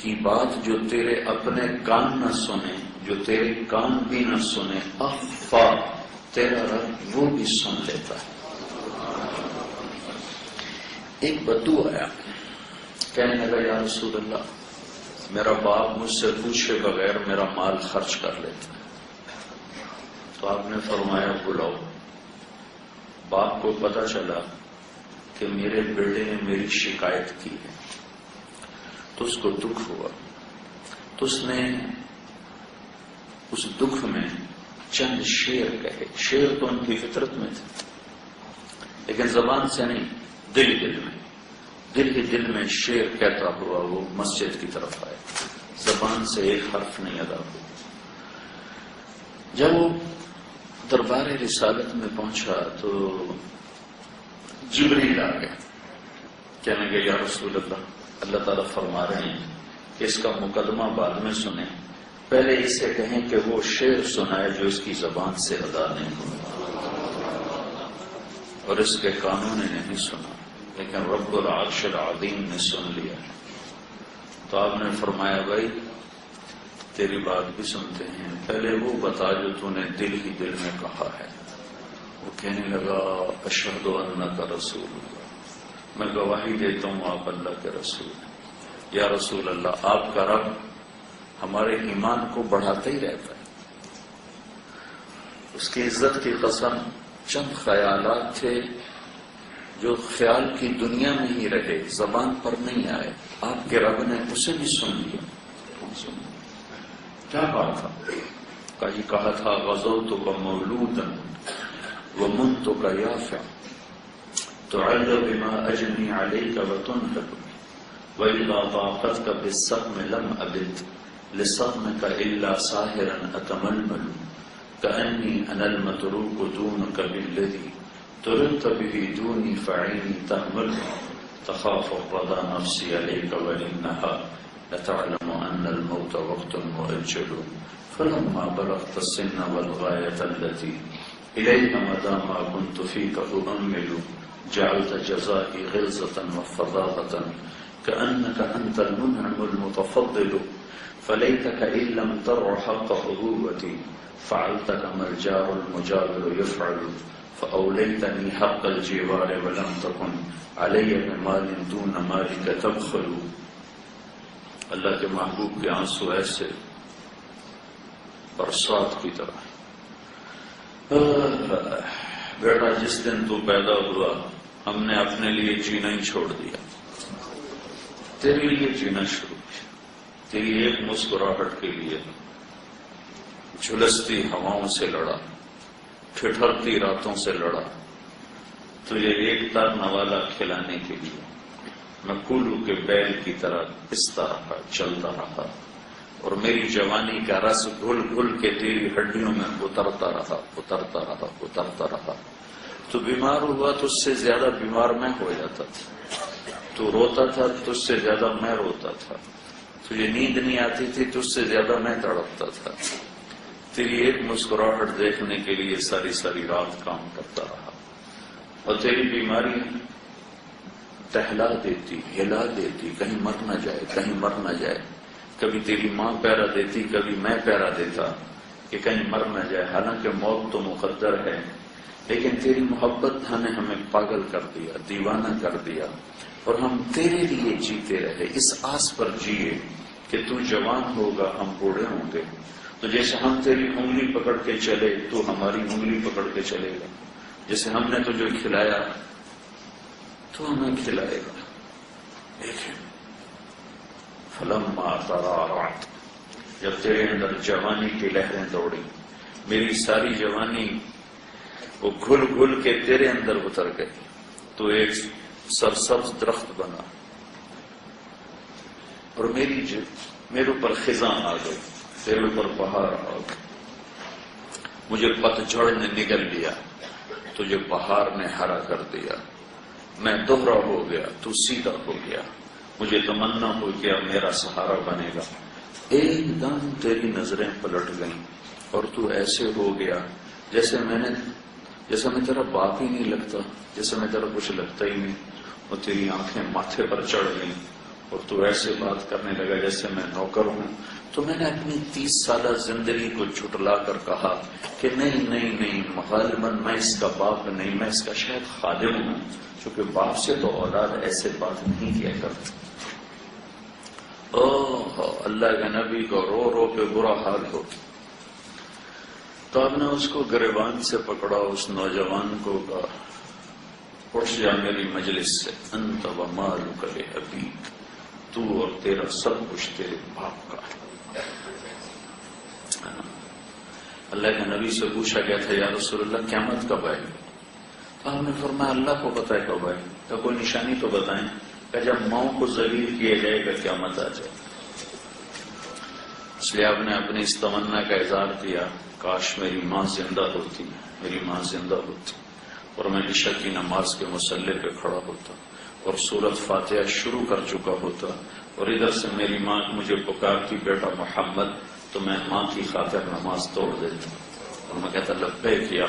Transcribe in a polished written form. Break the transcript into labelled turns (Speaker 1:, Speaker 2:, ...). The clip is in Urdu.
Speaker 1: کی بات جو تیرے اپنے کان نہ سنے، جو تیرے کان بھی نہ سنے، اخفا، تیرا رب وہ بھی سن لیتا ہے۔ ایک بدو آیا، کہنے لگا یا رسول اللہ، میرا باپ مجھ سے پوچھے بغیر میرا مال خرچ کر لیتا ہے۔ تو آپ نے فرمایا بلاؤ۔ باپ کو پتہ چلا کہ میرے بیٹے نے میری شکایت کی ہے، تو اس کو دکھ ہوا، تو اس نے اس دکھ میں چند شعر کہے۔ شعر تو ان کی فطرت میں تھے، لیکن زبان سے نہیں، دل ہی دل میں شعر کہتا ہوا وہ مسجد کی طرف آئے، زبان سے ایک حرف نہیں ادا ہوا۔ جب وہ دربار رسالت میں پہنچا تو جبریل آ گیا، کہنے لگے یا رسول اللہ، اللہ تعالیٰ فرما رہے ہیں کہ اس کا مقدمہ بعد میں سنیں، پہلے اسے کہیں کہ وہ شعر سنائے جو اس کی زبان سے ادا نہیں ہوا، اور اس کے کانوں نے نہیں سنا، لیکن رب العرش العظیم نے سن لیا۔ تو آپ نے فرمایا بھائی تیری بات بھی سنتے ہیں، پہلے وہ بتا جو تو نے دل ہی دل میں کہا ہے۔ وہ کہنے لگا اشہد انک رسول اللہ، میں گواہی دیتا ہوں آپ اللہ کے رسول ہیں۔ یا رسول اللہ، آپ کا رب ہمارے ایمان کو بڑھاتا ہی رہتا ہے۔ اس کی عزت کی قسم چند خیالات تھے جو خیال کی دنیا میں ہی رہے، زبان پر نہیں آئے، آپ کے رب نے اسے بھی سن لیا۔ کیا بات تھا؟ کہا تھا غزوتک مولودا ومنتک یافع تعل بما اجنی علیک وتنحب وإذا ضاقتک بالسقم لم ابد لسقمک الا ساہرا اتململ کأنی انا المتروک دونک بالذی تردت به دونی فعینی تحمل تخاف الرضا نفسی علیک وإنها لتعلم أن الموت وقت مؤجل فلما بلغت السن والغاية التي إليها مدى ما كنت فيك أؤمل جعلت جزائي غلظة وفظاظة كأنك أنت المنعم المتفضل فليتك إن لم ترع حق أبوتي فعلت كما الجار المجاور يفعل فأوليتني حق الجوار ولم تكن علي بمال دون مالك تبخل۔ اللہ کے محبوب کے آنسو ایسے برسات کی طرح۔ بیٹا جس دن تو پیدا ہوا ہم نے اپنے لیے جینا ہی چھوڑ دیا، تیرے لیے جینا شروع کیا، تیری ایک مسکراہٹ کے لیے جھلستی ہواؤں سے لڑا، ٹھٹھرتی راتوں سے لڑا، تجھے ایک تار نوالا کھلانے کے لیے میں کولو کے بیل کی طرح پستا رہا، چلتا رہا، اور میری جوانی کا رس گھل گھل کے تیری ہڈیوں میں اترتا رہا۔ تو بیمار ہوا تو اس سے زیادہ بیمار میں ہو جاتا تھا، تو روتا تھا تو اس سے زیادہ میں روتا تھا، تجھے نیند نہیں آتی تھی تو اس سے زیادہ میں تڑپتا تھا، تیری ایک مسکراہٹ دیکھنے کے لیے ساری ساری رات کام کرتا رہا، اور تیری بیماری ٹہلا دیتی، ہلا دیتی، کہیں مر نہ جائے، کبھی تیری ماں پیرا دیتی، کبھی میں پیرا دیتا کہ کہیں مر نہ جائے، حالانکہ موت تو مقدر ہے، لیکن تیری محبت نے ہمیں پاگل کر دیا، دیوانہ کر دیا، اور ہم تیرے لیے جیتے رہے، اس آس پر جیے کہ تو جوان ہوگا ہم بوڑھے ہوں گے، تو جیسے ہم تیری انگلی پکڑ کے چلے تو ہماری انگلی پکڑ کے چلے گا، جیسے ہم نے تجھے کھلایا تو ہمیں کھلائے گا۔ لیکن فلما ترعرعت، جب تیرے اندر جوانی کی لہریں دوڑی، میری ساری جوانی وہ گھل گھل کے تیرے اندر اتر گئی، تو ایک سرسبز درخت بنا، اور میرے اوپر خزاں آ گئی، تیرے اوپر بہار آ گئی، مجھے پتجھڑ نے نگل لیا، تجھے بہار نے ہرا کر دیا، میں دوہرا ہو گیا تو سیدھا ہو گیا، مجھے تمنا ہو گیا میرا سہارا بنے گا، ایک دم تیری نظریں پلٹ گئیں اور تو ایسے ہو گیا جیسے میں تیرا باپ ہی نہیں لگتا، جیسے میں تیرا کچھ لگتا ہی نہیں، اور تیری آنکھیں ماتھے پر چڑھ گئیں اور تو ایسے بات کرنے لگا جیسے میں نوکر ہوں. تو میں نے اپنی 30 سالہ زندگی کو جھٹلا کر کہا کہ نہیں غالباً میں اس کا باپ نہیں، میں اس کا شاید خادم ہوں، چونکہ باپ سے تو اولاد ایسے بات نہیں کیا کرتی. اللہ کے نبی کو رو رو کے برا حال ہو. تو آپ نے اس کو گریبان سے پکڑا، اس نوجوان کو کہا اٹھ جا میری مجلس سے، انت ومالک لابیک، تو اور تیرا سب کچھ تیرے باپ کا ہے. اللہ کے نبی سے پوچھا گیا تھا یا رسول اللہ قیامت کب آئے گی؟ تو آپ نے فرمایا اللہ کو پتہ ہے کب آئے گی. تو کوئی نشانی تو بتائیں کہ جب ماؤں کو ذلیل کیا جائے گا قیامت آ جائے. اس لیے آپ نے اپنی اس تمنا کا اظہار کیا کاش میری ماں زندہ ہوتی، میری ماں زندہ ہوتی اور میں عشاء کی نماز کے مصلی پہ کھڑا ہوتا اور سورت فاتحہ شروع کر چکا ہوتا اور ادھر سے میری ماں مجھے پکارتی بیٹا محمد، تو میں ماں کی خاطر نماز توڑ دیتا اور میں کہتا لبیک یا